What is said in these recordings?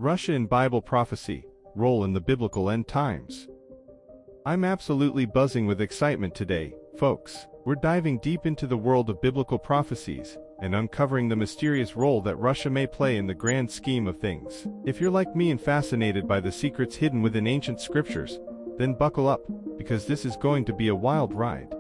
Russia in Bible prophecy, role in the biblical end times. I'm absolutely buzzing with excitement today, folks. We're diving deep into the world of biblical prophecies and uncovering the mysterious role that Russia may play in the grand scheme of things. If you're like me and fascinated by the secrets hidden within ancient scriptures, then buckle up, because this is going to be a wild ride.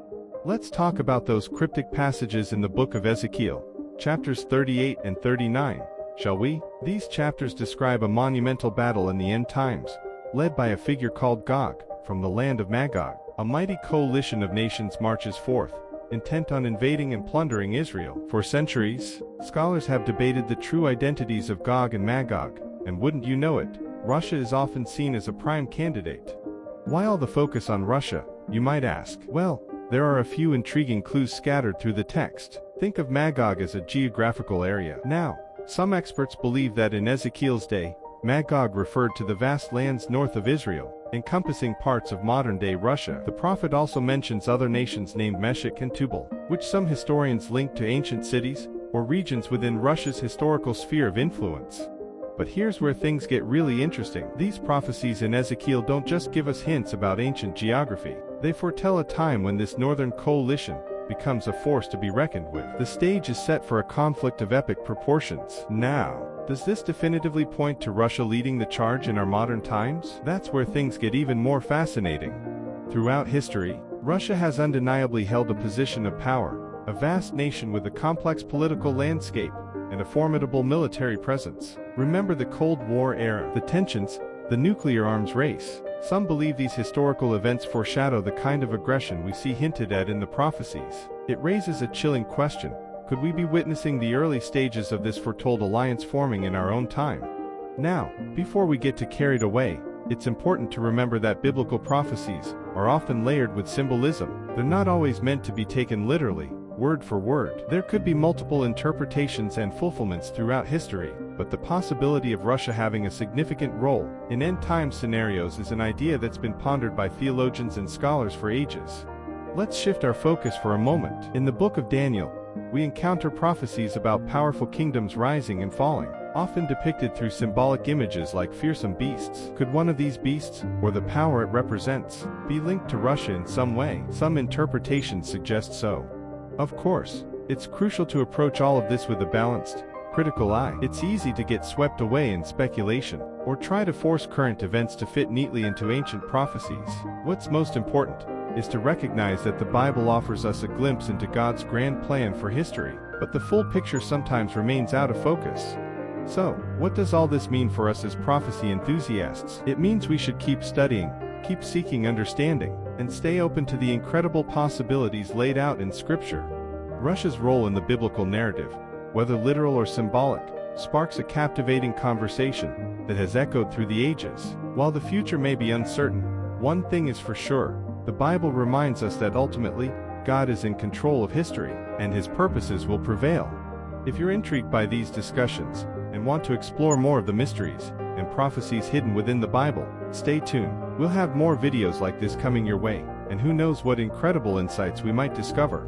Let's talk about those cryptic passages in the Book of Ezekiel, chapters 38 and 39, shall we? These chapters describe a monumental battle in the end times, led by a figure called Gog, from the land of Magog. A mighty coalition of nations marches forth, intent on invading and plundering Israel. For centuries, scholars have debated the true identities of Gog and Magog, and wouldn't you know it, Russia is often seen as a prime candidate. Why all the focus on Russia, you might ask? Well, there are a few intriguing clues scattered through the text. Think of Magog as a geographical area. Now, some experts believe that in Ezekiel's day, Magog referred to the vast lands north of Israel, encompassing parts of modern-day Russia. The prophet also mentions other nations named Meshech and Tubal, which some historians link to ancient cities or regions within Russia's historical sphere of influence. But here's where things get really interesting. These prophecies in Ezekiel don't just give us hints about ancient geography. They foretell a time when this northern coalition becomes a force to be reckoned with. The stage is set for a conflict of epic proportions. Now, does this definitively point to Russia leading the charge in our modern times? That's where things get even more fascinating. Throughout history, Russia has undeniably held a position of power, a vast nation with a complex political landscape and a formidable military presence. Remember the Cold War era, the tensions, the nuclear arms race. Some believe these historical events foreshadow the kind of aggression we see hinted at in the prophecies. It raises a chilling question. Could we be witnessing the early stages of this foretold alliance forming in our own time? Now, before we get too carried away, it's important to remember that biblical prophecies are often layered with symbolism. They're not always meant to be taken literally, word for word. There could be multiple interpretations and fulfillments throughout history, but the possibility of Russia having a significant role in end-time scenarios is an idea that's been pondered by theologians and scholars for ages. Let's shift our focus for a moment. In the book of Daniel, we encounter prophecies about powerful kingdoms rising and falling, often depicted through symbolic images like fearsome beasts. Could one of these beasts, or the power it represents, be linked to Russia in some way? Some interpretations suggest so. Of course, it's crucial to approach all of this with a balanced, critical eye. It's easy to get swept away in speculation, or try to force current events to fit neatly into ancient prophecies. What's most important is to recognize that the Bible offers us a glimpse into God's grand plan for history, but the full picture sometimes remains out of focus. So, what does all this mean for us as prophecy enthusiasts? It means we should keep studying, keep seeking understanding, and stay open to the incredible possibilities laid out in Scripture. Russia's role in the biblical narrative, whether literal or symbolic, sparks a captivating conversation that has echoed through the ages. While the future may be uncertain, one thing is for sure. The Bible reminds us that ultimately, God is in control of history, and His purposes will prevail. If you're intrigued by these discussions, and want to explore more of the mysteries and prophecies hidden within the Bible, stay tuned. We'll have more videos like this coming your way, and who knows what incredible insights we might discover.